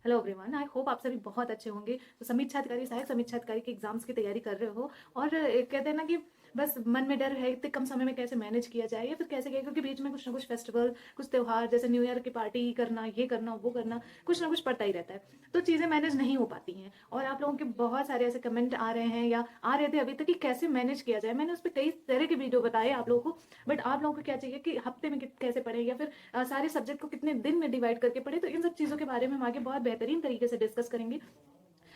Hello everyone, I hope आप सभी बहुत अच्छे होंगे। तो समीक्षा अधिकारी, सहायक समीक्षा अधिकारी के एग्जाम्स की तैयारी कर रहे हो और कहते हैं ना कि बस मन में डर है इतने कम समय में कैसे मैनेज किया जाए या फिर कैसे किया, क्योंकि बीच में कुछ ना कुछ फेस्टिवल, कुछ त्यौहार जैसे न्यू ईयर की पार्टी करना, ये करना वो करना, कुछ ना कुछ पड़ता ही रहता है। तो चीज़ें मैनेज नहीं हो पाती हैं और आप लोगों के बहुत सारे ऐसे कमेंट आ रहे हैं या आ रहे थे अभी तक कि कैसे मैनेज किया जाए। मैंने उस पर कई तरह के वीडियो बताए आप लोगों को, बट आप लोगों को क्या चाहिए कि हफ्ते में कैसे पढ़े या फिर सारे सब्जेक्ट को कितने दिन में डिवाइड करके पढ़े। तो इन सब चीज़ों के बारे में हम आगे बहुत बेहतरीन तरीके से डिस्कस करेंगे।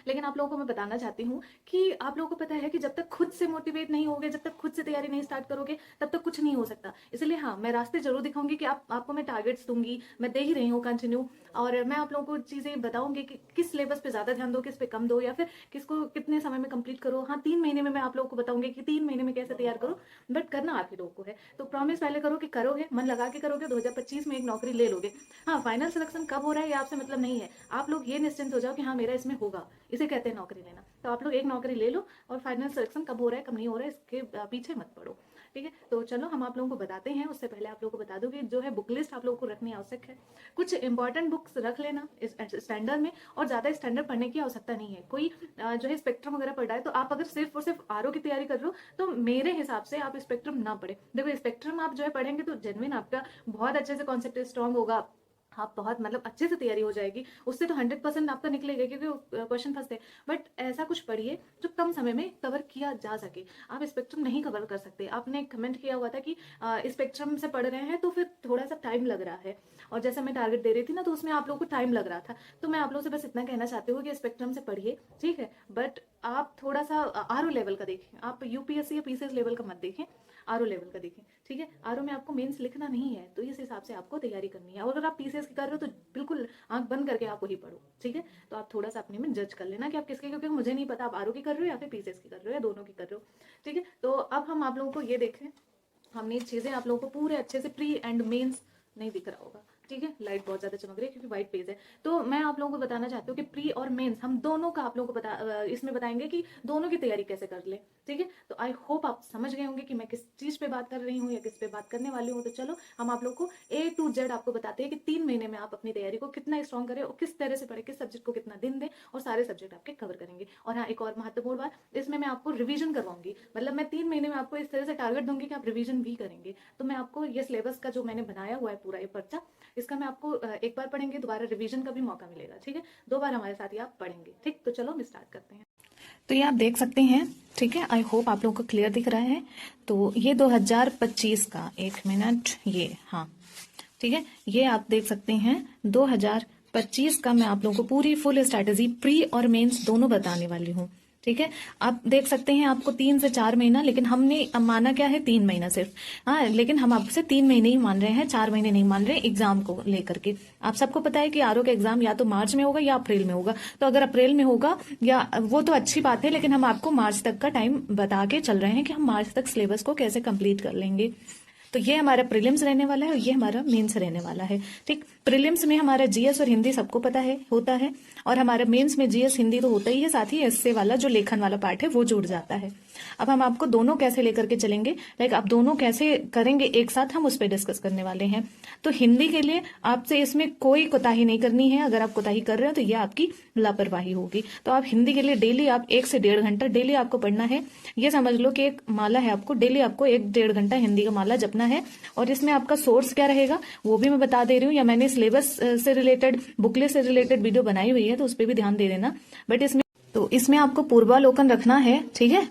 लेकिन आप लोगों को मैं बताना चाहती हूँ कि आप लोगों को पता है कि जब तक खुद से मोटिवेट नहीं होगे, जब तक खुद से तैयारी नहीं स्टार्ट करोगे, तब तक कुछ नहीं हो सकता। इसलिए हाँ, मैं रास्ते जरूर दिखाऊंगी कि आपको मैं टारगेट्स दूंगी, मैं दे ही रही हूँ कंटिन्यू। और मैं आप लोगों को चीज़ें बताऊंगी कि किस सिलेबस पे ज़्यादा ध्यान दो, किस पे कम दो, या फिर किसको कितने समय में कंप्लीट करो। हाँ, 3 महीने में मैं आप लोगों को बताऊंगी कि 3 महीने में कैसे तैयार करो, बट करना आप ही लोगों को है। तो प्रॉमिस पहले करो कि करोगे, मन लगा के करोगे, 2025 में एक नौकरी ले लोगे। हाँ, फाइनल सिलेक्शन कब हो रहा है ये आपसे मतलब नहीं है। आप लोग ये निश्चिंत हो जाओ कि हाँ, मेरा इसमें होगा। इसे कहते हैं नौकरी लेना। तो आप लोग एक नौकरी ले लो और फाइनल सिलेक्शन कब हो रहा है कब नहीं हो रहा है इसके पीछे मत पड़ो। ठीक है, तो चलो हम आप लोगों को बताते हैं। उससे पहले आप लोगों को बता दूं कि जो है बुक लिस्ट आप लोगों को रखनी आवश्यक है। कुछ इंपॉर्टेंट बुक्स रख लेना इस स्टैंडर्ड में, और ज़्यादा स्टैंडर्ड पढ़ने की आवश्यकता नहीं है। कोई जो है स्पेक्ट्रम वगैरह पढ़ रहा है, तो आप अगर सिर्फ और सिर्फ आरओ की तैयारी कर रहे हो तो मेरे हिसाब से आप स्पेक्ट्रम ना पढ़े। देखो, स्पेक्ट्रम आप जो है पढ़ेंगे तो जेनविन आपका बहुत अच्छे से कॉन्सेप्ट स्ट्रॉन्ग होगा, आप बहुत मतलब अच्छे से तैयारी हो जाएगी। उससे तो 100% आपका निकलेगा, क्योंकि क्वेश्चन फंसते हैं। बट ऐसा कुछ पढ़िए जो कम समय में कवर किया जा सके। आप स्पेक्ट्रम नहीं कवर कर सकते। आपने कमेंट किया हुआ था कि स्पेक्ट्रम से पढ़ रहे हैं तो फिर थोड़ा सा टाइम लग रहा है, और जैसा मैं टारगेट दे रही थी ना, तो उसमें आप लोगों को टाइम लग रहा था। तो मैं आप लोगों से बस इतना कहना चाहती हूँ कि स्पेक्ट्रम से पढ़िए, ठीक है, बट आप थोड़ा सा आरओ लेवल का देखें। आप यूपीएससी या पीसीएस लेवल का मत देखें, आरओ लेवल का देखें। ठीक है, आरओ में आपको मेंस लिखना नहीं है, तो इस हिसाब से आपको तैयारी करनी है। और अगर आप पीसीएस की कर रहे हो तो बिल्कुल आंख बंद करके आप वही पढ़ो। ठीक है, तो आप थोड़ा सा अपने में जज कर लेना कि आप किसके, क्योंकि मुझे नहीं पता आप आरओ की कर रहे हो या फिर पीसीएस की कर रहे हो या दोनों की कर रहे हो। ठीक है, तो अब हम आप लोगों को ये देखें, हमने चीज़ें आप लोगों को पूरे अच्छे से प्री एंड मेंस, नहीं दिख रहा होगा, ठीक है, लाइट बहुत ज़्यादा चमक रही है क्योंकि व्हाइट पेज है। तो मैं आप लोगों को बताना चाहती हूँ कि प्री और मेंस हम दोनों का आप लोगों को इसमें बताएंगे कि दोनों की तैयारी कैसे कर ले। ठीक है, तो आई होप आप समझ गए होंगे कि मैं किस चीज़ पे बात कर रही हूँ या किस पे बात करने वाली हूँ। तो चलो हम आप लोग को A to Z आपको बताते हैं कि 3 महीने में आप अपनी तैयारी को कितना स्ट्रॉन्ग करें और किस तरह से पढ़े, किस सब्जेक्ट को कितना दिन दें, और सारे सब्जेक्ट आपके कवर करेंगे। और हाँ, एक और महत्वपूर्ण बात, इसमें मैं आपको रिवीजन करवाऊंगी। मतलब मैं 3 महीने में आपको इस तरह से टारगेट दूंगी कि आप रिवीजन भी करेंगे। तो मैं आपको ये सिलेबस का जो मैंने बनाया हुआ है पूरा ये पर्चा, इसका मैं आपको एक बार पढ़ेंगे, दोबारा रिवीजन का भी मौका मिलेगा। ठीक है, 2 बार हमारे साथ ही आप पढ़ेंगे। ठीक, तो चलो हम स्टार्ट करते हैं। तो ये आप देख सकते हैं, ठीक है, आई होप आप लोगों को क्लियर दिख रहा है। तो ये 2025 का, एक मिनट, ये, हाँ ठीक है, ये आप देख सकते हैं 2025 का मैं आप लोगों को पूरी फुल स्ट्रैटेजी प्री और मेंस दोनों बताने वाली हूँ। ठीक है, आप देख सकते हैं आपको 3 से 4 महीना, लेकिन हमने अब माना क्या है, 3 महीना सिर्फ। हाँ, लेकिन हम आपसे 3 महीने ही मान रहे हैं, 4 महीने नहीं मान रहे एग्जाम को लेकर के। आप सबको पता है कि आरओ का एग्जाम या तो मार्च में होगा या अप्रैल में होगा। तो अगर अप्रैल में होगा या वो तो अच्छी बात है, लेकिन हम आपको मार्च तक का टाइम बता के चल रहे हैं कि हम मार्च तक सिलेबस को कैसे कंप्लीट कर लेंगे। तो ये हमारा प्रीलिम्स रहने वाला है और ये हमारा मेंस रहने वाला है। ठीक, प्रीलिम्स में हमारा जीएस और हिंदी सबको पता है होता है, और हमारा मेंस में जीएस हिंदी तो होता ही है, साथ ही एसए वाला जो लेखन वाला पार्ट है वो जुड़ जाता है। अब हम आपको दोनों कैसे लेकर के चलेंगे, लाइक आप दोनों कैसे करेंगे एक साथ, हम उस पर डिस्कस करने वाले हैं। तो हिंदी के लिए आपसे इसमें कोई कोताही नहीं करनी है। अगर आप कोताही कर रहे हो तो ये आपकी लापरवाही होगी। तो आप हिंदी के लिए डेली आप 1 से 1.5 घंटा डेली आपको पढ़ना है। ये समझ लो कि एक माला है, आपको डेली आपको 1-1.5 घंटा हिंदी का माला जपना है। और इसमें आपका सोर्स क्या रहेगा वो भी मैं बता दे रही हूँ, या मैंने सिलेबस से रिलेटेड, बुकलेट से रिलेटेड वीडियो बनाई हुई है, तो उस पर भी ध्यान दे देना। बट इसमें आपको पूर्वालोकन रखना है। ठीक है,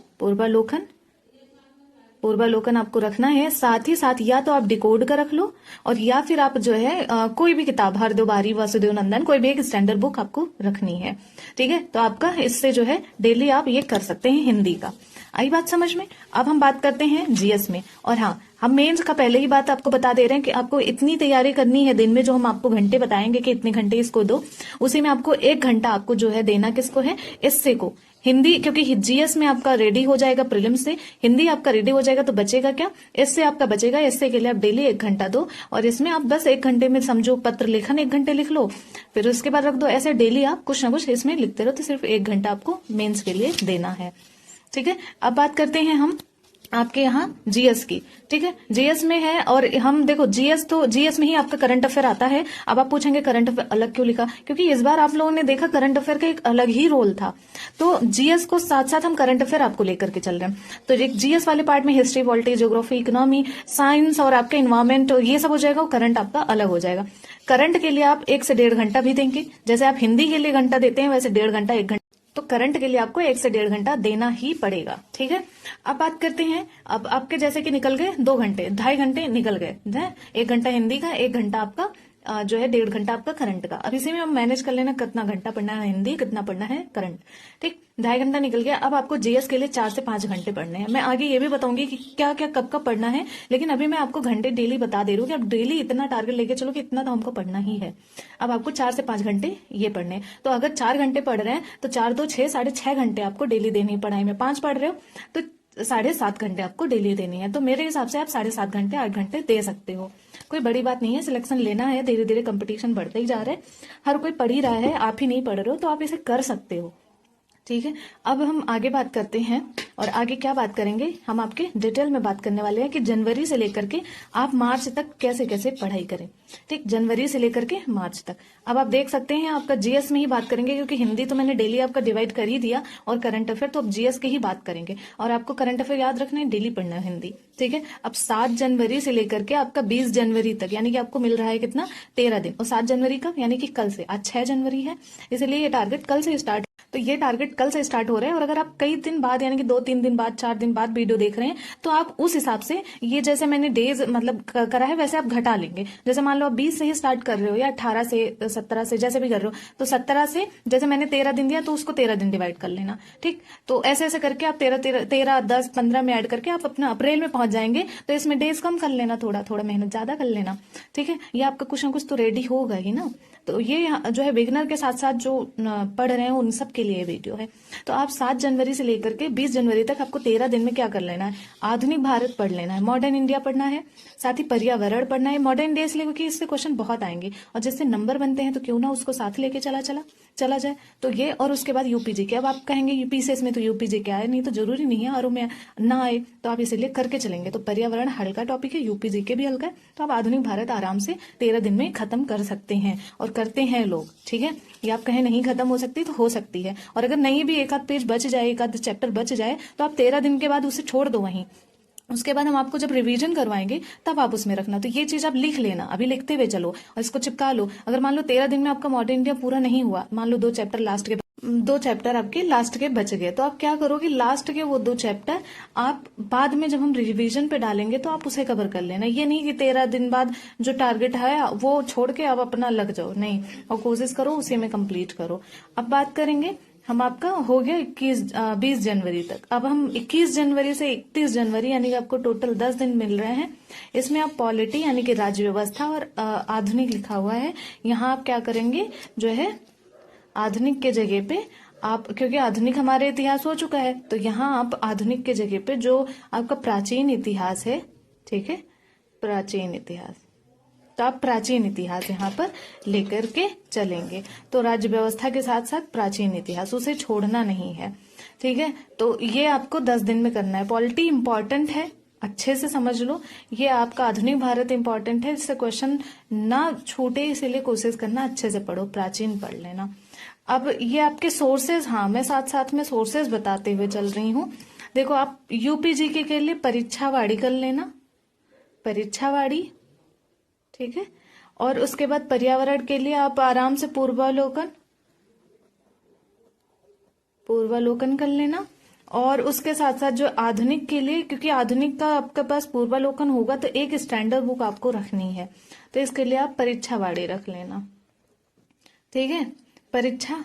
पूर्वालोकन आपको रखना है। साथ ही साथ या तो आप डिकोड का रख लो, और या फिर आप जो है कोई भी किताब, हरदेव बारी, वासुदेव नंदन, कोई भी एक स्टैंडर्ड बुक आपको रखनी है। ठीक है, तो आपका इससे जो है डेली आप ये कर सकते हैं हिंदी का। आई बात समझ में? अब हम बात करते हैं जीएस में। और हाँ, हम मेंस का पहले ही बात आपको बता दे रहे हैं कि आपको इतनी तैयारी करनी है दिन में, जो हम आपको घंटे बताएंगे कि इतने घंटे इसको दो, उसी में आपको 1 घंटा आपको जो है देना किसको है, एसए को। हिंदी, क्योंकि जीएस में आपका रेडी हो जाएगा प्रीलिम्स से, हिंदी आपका रेडी हो जाएगा, तो बचेगा क्या, एसए आपका बचेगा। एसए के लिए आप डेली 1 घंटा दो, और इसमें आप बस 1 घंटे में समझो पत्र लेखन 1 घंटे लिख लो, फिर उसके बाद रख दो। ऐसे डेली आप कुछ ना कुछ इसमें लिखते रहो, तो सिर्फ 1 घंटा आपको मेंस के लिए देना है। ठीक है, अब बात करते हैं हम आपके यहाँ जीएस की, ठीक है, जीएस में है। और हम देखो जीएस, तो जीएस में ही आपका करंट अफेयर आता है। अब आप पूछेंगे करंट अफेयर अलग क्यों लिखा, क्योंकि इस बार आप लोगों ने देखा करंट अफेयर का एक अलग ही रोल था, तो जीएस को साथ साथ हम करंट अफेयर आपको लेकर के चल रहे हैं। तो एक जीएस वाले पार्ट में history, polity, geography, economy, science और आपका इन्वायरमेंट, ये सब हो जाएगा, करंट आपका अलग हो जाएगा। करंट के लिए आप 1 से 1.5 घंटा भी देंगे, जैसे आप हिंदी के लिए घंटा देते हैं वैसे 1.5 घंटा 1 घंटा, तो करंट के लिए आपको 1 से 1.5 घंटा देना ही पड़ेगा, ठीक है। अब बात करते हैं, अब आपके जैसे कि निकल गए 2 घंटे, 2.5 घंटे निकल गए, 1 घंटा हिंदी का, 1 घंटा आपका जो है 1.5 घंटा आपका करंट का। अब इसी में हम मैनेज कर लेना कितना घंटा पढ़ना है हिंदी, कितना पढ़ना है करंट, ठीक। 2.5 घंटा निकल गया। अब आपको जीएस के लिए 4 से 5 घंटे पढ़ने हैं। मैं आगे ये भी बताऊंगी कि क्या क्या कब कब पढ़ना है, लेकिन अभी मैं आपको घंटे डेली बता दे रही हूँ कि आप डेली इतना टारगेट लेके चलो कि इतना तो हमको पढ़ना ही है। अब आपको 4 से 5 घंटे ये पढ़ने हैं। तो अगर 4 घंटे पढ़ रहे हैं तो 4 2 6, 6.5 घंटे आपको डेली देनी है पढ़ाई में। 5 पढ़ रहे हो तो 7.5 घंटे आपको डेली देनी है। तो मेरे हिसाब से आप 7.5 घंटे 8 घंटे दे सकते हो, कोई बड़ी बात नहीं है। सिलेक्शन लेना है, धीरे धीरे कंपटीशन बढ़ते ही जा रहा है, हर कोई पढ़ ही रहा है, आप ही नहीं पढ़ रहे हो, तो आप इसे कर सकते हो, ठीक है। अब हम आगे बात करते हैं, और आगे क्या बात करेंगे, हम आपके डिटेल में बात करने वाले हैं कि जनवरी से लेकर के आप मार्च तक कैसे कैसे पढ़ाई करें, ठीक। जनवरी से लेकर के मार्च तक। अब आप देख सकते हैं आपका जीएस में ही बात करेंगे, क्योंकि हिंदी तो मैंने डेली आपका डिवाइड कर ही दिया, और करंट अफेयर तो अब जीएस की ही बात करेंगे। और आपको करंट अफेयर याद रखना है, डेली पढ़ना है हिंदी, ठीक है। अब 7 जनवरी से लेकर के आपका 20 जनवरी तक, यानी कि आपको मिल रहा है कितना, 13 दिन। और 7 जनवरी कब, यानी कि कल से, आज 6 जनवरी है, इसलिए ये टारगेट कल से स्टार्ट, तो ये टारगेट कल से स्टार्ट हो रहा है। और अगर आप कई दिन बाद, यानी कि 2-3 दिन बाद, 4 दिन बाद वीडियो देख रहे हैं, तो आप उस हिसाब से, ये जैसे मैंने डेज मतलब करा है वैसे आप घटा लेंगे। जैसे मान लो आप 20 से ही स्टार्ट कर रहे हो, या 18 से, 17 से, जैसे भी कर रहे हो, तो 17 से, जैसे मैंने 13 दिन दिया तो उसको 13 दिन डिवाइड कर लेना, ठीक। तो ऐसे ऐसे करके आप 13, 10, 15 में ऐड करके आप अपना अप्रैल में पहुंच जाएंगे। तो इसमें डेज कम कर लेना, थोड़ा थोड़ा मेहनत ज्यादा कर लेना, ठीक है। ये आपका कुछ ना कुछ तो रेडी होगा ही ना। तो ये जो है बिगिनर के साथ साथ जो पढ़ रहे हैं उन सब के लिए वीडियो है। तो आप 7 जनवरी से लेकर के 20 जनवरी तक आपको 13 दिन में क्या कर लेना है, आधुनिक भारत पढ़ लेना है, मॉडर्न इंडिया पढ़ना है, साथ ही पर्यावरण पढ़ना है। मॉडर्न इंडिया इसलिए क्योंकि इससे क्वेश्चन बहुत आएंगे, और जिससे नंबर बनते हैं तो क्यों ना उसको साथ लेके चला जाए। तो ये, और उसके बाद यूपीजी के। अब आप कहेंगे यूपी से इसमें तो यूपीजी क्या है, नहीं तो जरूरी नहीं है, और में ना आए तो आप इसीलिए करके चलेंगे। तो पर्यावरण हल्का टॉपिक है, यूपीजी के भी हल्का है, तो आप आधुनिक भारत आराम से 13 दिन में खत्म कर सकते हैं, और करते हैं लोग, ठीक है। ये आप कहें नहीं खत्म हो सकती तो हो सकती है, और अगर नहीं भी एक आध पेज बच जाए, एक आध चैप्टर बच जाए, तो आप 13 दिन के बाद उसे छोड़ दो वहीं। उसके बाद हम आपको जब रिवीजन करवाएंगे तब आप उसमें रखना। तो ये चीज आप लिख लेना, अभी लिखते हुए चलो और इसको चिपका लो। अगर मान लो 13 दिन में आपका मॉडर्न इंडिया पूरा नहीं हुआ, मान लो 2 चैप्टर आपके लास्ट के बच गए, तो आप क्या करोगे, लास्ट के वो 2 चैप्टर आप बाद में जब हम रिवीजन पे डालेंगे तो आप उसे कवर कर लेना। ये नहीं कि 13 दिन बाद जो टारगेट है वो छोड़ के आप अपना लग जाओ, नहीं, और कोशिश करो उसी में कंप्लीट करो। अब बात करेंगे, हम आपका हो गया 20 जनवरी तक। अब हम 21 जनवरी से 31 जनवरी यानी कि आपको टोटल 10 दिन मिल रहे हैं। इसमें आप पॉलिटी यानी कि राज्य व्यवस्था और आधुनिक लिखा हुआ है, यहाँ आप क्या करेंगे, जो है आधुनिक के जगह पे आप, क्योंकि आधुनिक हमारे इतिहास हो चुका है, तो यहाँ आप आधुनिक के जगह पे जो आपका प्राचीन इतिहास है, ठीक है, प्राचीन इतिहास, तो आप प्राचीन इतिहास यहाँ पर लेकर के चलेंगे। तो राज्य व्यवस्था के साथ साथ प्राचीन इतिहास, उसे छोड़ना नहीं है, ठीक है। तो ये आपको 10 दिन में करना है। पॉलिटी इंपॉर्टेंट है, अच्छे से समझ लो। ये आपका आधुनिक भारत इंपॉर्टेंट है, इससे क्वेश्चन ना छूटे, इसीलिए कोशिश करना अच्छे से पढ़ो, प्राचीन पढ़ लेना। अब ये आपके सोर्सेज, हाँ मैं साथ साथ में सोर्सेज बताते हुए चल रही हूँ। देखो आप यूपीजीके के लिए परीक्षावाड़ी कर लेना, परीक्षावाड़ी, ठीक है। और उसके बाद पर्यावरण के लिए आप आराम से पूर्वालोकन कर लेना। और उसके साथ साथ जो आधुनिक के लिए, क्योंकि आधुनिक का आपके पास पूर्वालोकन होगा तो एक स्टैंडर्ड बुक आपको रखनी है, तो इसके लिए आप परीक्षावाड़ी रख लेना, ठीक है, परीक्षा।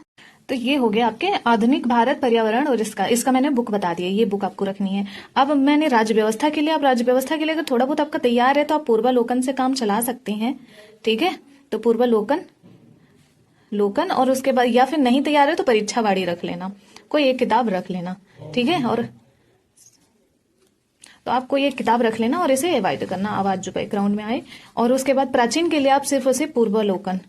तो ये हो गया आपके आधुनिक भारत पर्यावरण, और इसका मैंने बुक बता दिया, ये बुक आपको रखनी है। अब मैंने राज्य व्यवस्था के लिए, आप राज्य व्यवस्था के लिए अगर थोड़ा बहुत आपका तैयार है तो आप पूर्वालोकन से काम चला सकते हैं, ठीक है। तो पूर्वालोकन, और उसके बाद, या फिर नहीं तैयार है तो परीक्षावाड़ी रख लेना, कोई एक किताब रख लेना, ठीक है। और तो आप कोई एक किताब रख लेना और इसे एवॉइड करना, आवाज जो बैकग्राउंड में आए। और उसके बाद प्राचीन के लिए आप सिर्फ उसे पूर्वालोकन,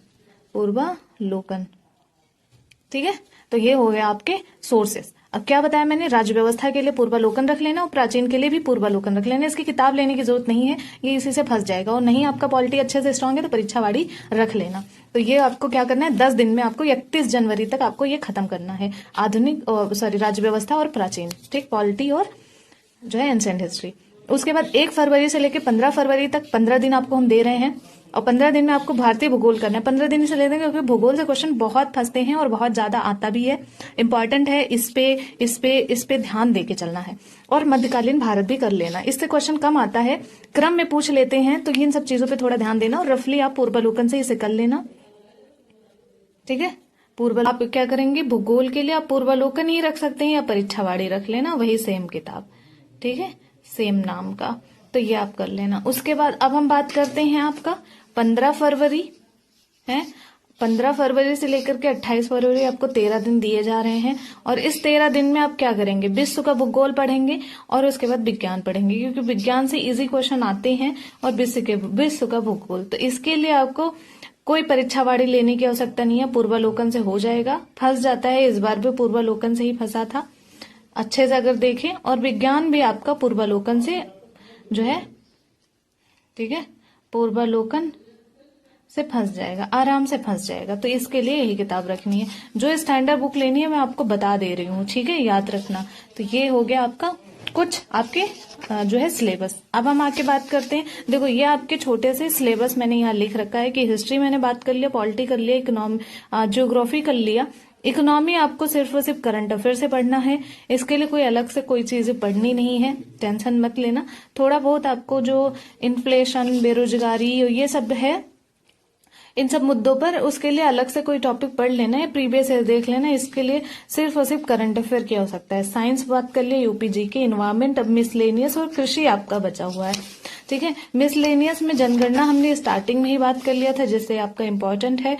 ठीक है। तो ये हो गया आपके सोर्सेस। अब क्या बताया मैंने, राज्य व्यवस्था के लिए पूर्वालोकन रख लेना और प्राचीन के लिए भी पूर्वालोकन रख लेना। इसकी किताब लेने की जरूरत नहीं है, ये इसी से फंस जाएगा। और नहीं आपका पॉलिटी अच्छे से स्ट्रांग है तो परीक्षावाड़ी रख लेना। तो ये आपको क्या करना है, 10 दिन में आपको 31 जनवरी तक आपको ये खत्म करना है, राज्य व्यवस्था और प्राचीन, ठीक, पॉलिटी और जो है एंशिएंट हिस्ट्री। उसके बाद 1 फरवरी से लेकर 15 फरवरी तक 15 दिन आपको हम दे रहे हैं, और 15 दिन में आपको भारतीय भूगोल करना है। 15 दिन से ले देंगे क्योंकि भूगोल से क्वेश्चन बहुत फंसते हैं और बहुत ज्यादा आता भी है, इंपॉर्टेंट है। इस पे ध्यान देके चलना है। और मध्यकालीन भारत भी कर लेना, इससे क्वेश्चन कम आता है, क्रम में पूछ लेते हैं, तो इन सब चीजों पे थोड़ा ध्यान देना। और रफली आप पूर्वालोकन से इसे कर लेना, ठीक है। आप क्या करेंगे, भूगोल के लिए आप पूर्वालोकन ही रख सकते हैं या परीक्षावाड़ी रख लेना, वही सेम किताब, ठीक है, सेम नाम का। तो ये आप कर लेना। उसके बाद अब हम बात करते हैं आपका 15 फरवरी है। 15 फरवरी से लेकर के 28 फरवरी आपको 13 दिन दिए जा रहे हैं। और इस 13 दिन में आप क्या करेंगे, विश्व का भूगोल पढ़ेंगे और उसके बाद विज्ञान पढ़ेंगे, क्योंकि विज्ञान से इजी क्वेश्चन आते हैं और विश्व का भूगोल। तो इसके लिए आपको कोई परीक्षावाड़ी लेने की आवश्यकता नहीं है, पूर्वालोकन से हो जाएगा। फंस जाता है, इस बार भी पूर्वालोकन से ही फंसा था, अच्छे से अगर देखें। और विज्ञान भी आपका पूर्वालोकन से जो है, ठीक है, पूर्वालोकन से फंस जाएगा, आराम से फंस जाएगा। तो इसके लिए यही किताब रखनी है। जो स्टैंडर्ड बुक लेनी है मैं आपको बता दे रही हूँ, ठीक है, याद रखना। तो ये हो गया आपका कुछ आपके जो है सिलेबस। अब हम आके बात करते हैं, देखो ये आपके छोटे से सिलेबस मैंने यहाँ लिख रखा है कि हिस्ट्री मैंने बात कर लिया, पॉलिटी कर लिया, इकोनॉमी, ज्योग्राफी कर लिया। इकोनॉमी आपको सिर्फ और सिर्फ करंट अफेयर से पढ़ना है, इसके लिए कोई अलग से कोई चीजें पढ़नी नहीं है, टेंशन मत लेना। थोड़ा बहुत आपको जो इन्फ्लेशन, बेरोजगारी, ये सब है, इन सब मुद्दों पर उसके लिए अलग से कोई टॉपिक पढ़ लेना है, प्रीवियस ईयर देख लेना है। इसके लिए सिर्फ और सिर्फ करंट अफेयर की आवश्यकता है। साइंस बात कर लिए, यूपीजी के, इन्वायरमेंट, अब मिसलेनियस और कृषि आपका बचा हुआ है, ठीक है। मिसलेनियस में जनगणना हमने स्टार्टिंग में ही बात कर लिया था, जिससे आपका इंपॉर्टेंट है।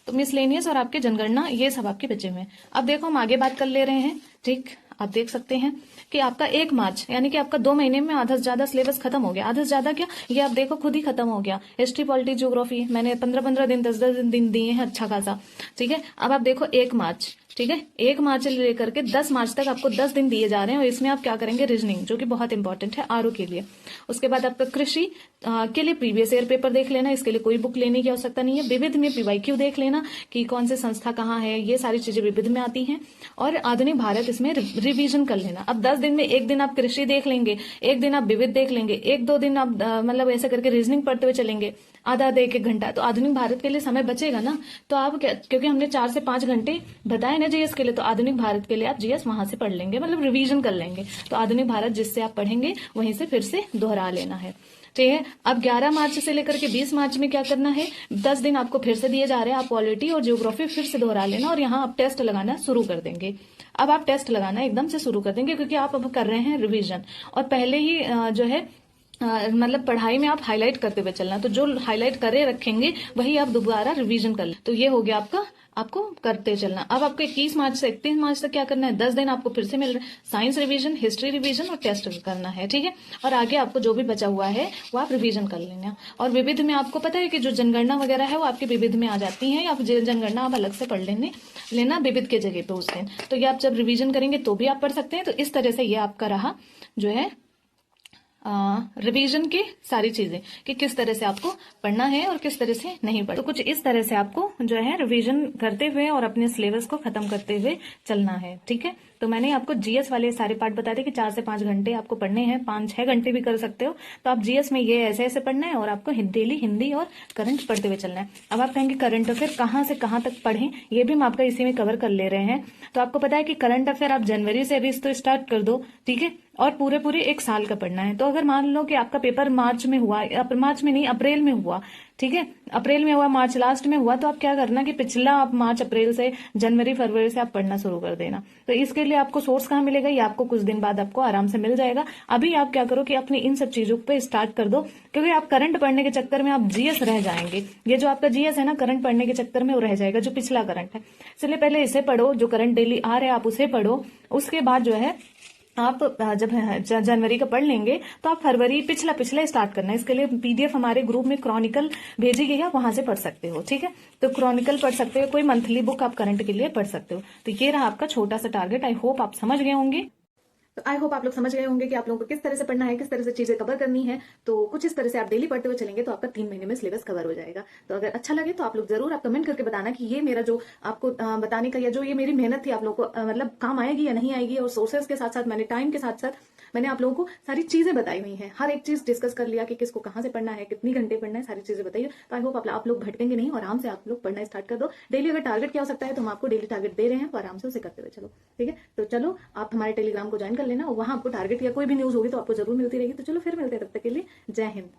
तो मिसलेनियस और आपके जनगणना ये सब आपके बचे हुए हैं। अब देखो हम आगे बात कर ले रहे हैं, ठीक। आप देख सकते हैं कि आपका 1 मार्च यानी कि आपका 2 महीने में आधा से ज्यादा सिलेबस खत्म हो गया। आधा से ज्यादा क्या, ये आप देखो खुद ही खत्म हो गया। हिस्ट्री, पॉलिटी, ज्योग्राफी मैंने 15-15 दिन, 10-10 दिन दिए हैं, अच्छा खासा, ठीक है। अब आप देखो 1 मार्च, ठीक है, 1 मार्च से लेकर के 10 मार्च तक आपको 10 दिन दिए जा रहे हैं। और इसमें आप क्या करेंगे, रीजनिंग, जो कि बहुत इंपॉर्टेंट है आरओ के लिए। उसके बाद आपका कृषि के लिए प्रीवियस ईयर पेपर देख लेना, इसके लिए कोई बुक लेने की आवश्यकता नहीं है। विविध में पीवाईक्यू देख लेना कि कौन से संस्था कहाँ है, ये सारी चीजें विविध में आती हैं। और आधुनिक भारत इसमें रिवीजन कर लेना। अब 10 दिन में 1 दिन आप कृषि देख लेंगे, 1 दिन आप विविध देख लेंगे, 1-2 दिन आप मतलब ऐसे करके रीजनिंग पढ़ते हुए चलेंगे, आधा 1-1 घंटा। तो आधुनिक भारत के लिए समय बचेगा ना। तो आप क्योंकि हमने 4 से 5 घंटे बताए ना जीएस के लिए, तो आधुनिक भारत के लिए आप जीएस वहां से पढ़ लेंगे, मतलब रिवीजन कर लेंगे। तो आधुनिक भारत जिससे आप पढ़ेंगे वहीं से फिर से दोहरा लेना है, ठीक है। अब 11 मार्च से लेकर के 20 मार्च में क्या करना है, 10 दिन आपको फिर से दिए जा रहे हैं। आप पॉलिटी और ज्योग्राफी फिर से दोहरा लेना और यहाँ आप टेस्ट लगाना शुरू कर देंगे। अब आप टेस्ट लगाना एकदम से शुरू कर देंगे, क्योंकि आप अब कर रहे हैं रिवीजन। और पहले ही जो है मतलब पढ़ाई में आप हाईलाइट करते हुए चलना। तो जो हाईलाइट करे रखेंगे वही आप दोबारा रिवीजन कर लें। तो ये हो गया आपको करते चलना। अब आपको 21 मार्च से 31 मार्च तक क्या करना है, 10 दिन आपको फिर से मिल रहे हैं। साइंस रिवीजन, हिस्ट्री रिवीजन और टेस्ट करना है, ठीक है। और आगे आपको जो भी बचा हुआ है वो आप रिवीजन कर लेना। और विविध में आपको पता है कि जो जनगणना वगैरह है वो आपके विविध में आ जाती है, या जनगणना आप अलग से पढ़ लेना विविध के जगह पे उस दिन। तो ये आप जब रिवीजन करेंगे तो भी आप पढ़ सकते हैं। तो इस तरह से ये आपका रहा जो है रिवीजन की सारी चीजें, कि किस तरह से आपको पढ़ना है और किस तरह से नहीं पढ़ना। तो कुछ इस तरह से आपको जो है रिवीजन करते हुए और अपने सिलेबस को खत्म करते हुए चलना है, ठीक है। तो मैंने आपको जीएस वाले सारे पार्ट बता दिए कि 4 से 5 घंटे आपको पढ़ने हैं, 5-6 घंटे भी कर सकते हो। तो आप जीएस में ये ऐसे ऐसे पढ़ना है और आपको डेली हिंदी और करंट पढ़ते हुए चलना है। अब आप कहेंगे करंट अफेयर कहाँ से कहाँ तक पढ़ें, ये भी हम आपका इसी में कवर कर ले रहे हैं। तो आपको पता है कि करंट अफेयर आप जनवरी से अभी तो स्टार्ट कर दो, ठीक है। और पूरे 1 साल का पढ़ना है। तो अगर मान लो कि आपका पेपर मार्च में हुआ, मार्च में नहीं, अप्रैल में हुआ, ठीक है, अप्रैल में हुआ, मार्च लास्ट में हुआ, तो आप क्या करना कि पिछला आप मार्च अप्रैल से जनवरी फरवरी से आप पढ़ना शुरू कर देना। तो इसके लिए आपको सोर्स कहाँ मिलेगा, ये आपको कुछ दिन बाद आपको आराम से मिल जाएगा। अभी आप क्या करो कि अपनी इन सब चीजों पे स्टार्ट कर दो, क्योंकि आप करंट पढ़ने के चक्कर में आप जीएस रह जाएंगे। ये जो आपका जीएस है ना, करंट पढ़ने के चक्कर में वो रह जाएगा, जो पिछला करंट है। इसलिए पहले इसे पढ़ो, जो करंट डेली आ रहे हैं आप उसे पढ़ो। उसके बाद जो है आप जब जनवरी का पढ़ लेंगे तो आप फरवरी पिछला पिछला स्टार्ट करना है। इसके लिए पीडीएफ हमारे ग्रुप में क्रॉनिकल भेजी गई है, वहां से पढ़ सकते हो। ठीक है, तो क्रॉनिकल पढ़ सकते हो, कोई मंथली बुक आप करंट के लिए पढ़ सकते हो। तो ये रहा आपका छोटा सा टारगेट। आई होप आप समझ गए होंगे। तो आई होप आप लोग समझ गए होंगे कि आप लोगों को किस तरह से पढ़ना है, किस तरह से चीजें कवर करनी है। तो कुछ इस तरह से आप डेली पढ़ते हुए चलेंगे तो आपका 3 महीने में सिलेबस कवर हो जाएगा। तो अगर अच्छा लगे तो आप लोग जरूर आप कमेंट करके बताना कि ये मेरा जो आपको बताने का या जो ये मेरी मेहनत थी आप लोगों को मतलब काम आएगी या नहीं आएगी। और सोर्सेस के साथ साथ मैंने टाइम के साथ साथ मैंने आप लोगों को सारी चीजें बताई हुई हैं, हर एक चीज डिस्कस कर लिया कि किसको कहाँ से पढ़ना है, कितनी घंटे पढ़ना है, सारी चीजें बताइए। तो आई होप आप लोग भटकेंगे नहीं और आराम से आप लोग पढ़ना स्टार्ट कर दो। डेली अगर टारगेट क्या हो सकता है तो हम आपको डेली टारगेट दे रहे हैं, तो आराम से उसे करते हुए चलो। ठीक है, तो चलो आप हमारे टेलीग्राम को ज्वाइन कर लेना और वहां आपको टारगेट या कोई भी न्यूज होगी तो आपको जरूर मिलती रहेगी। तो चलो फिर मिलते हैं, तब तक के लिए जय हिंद।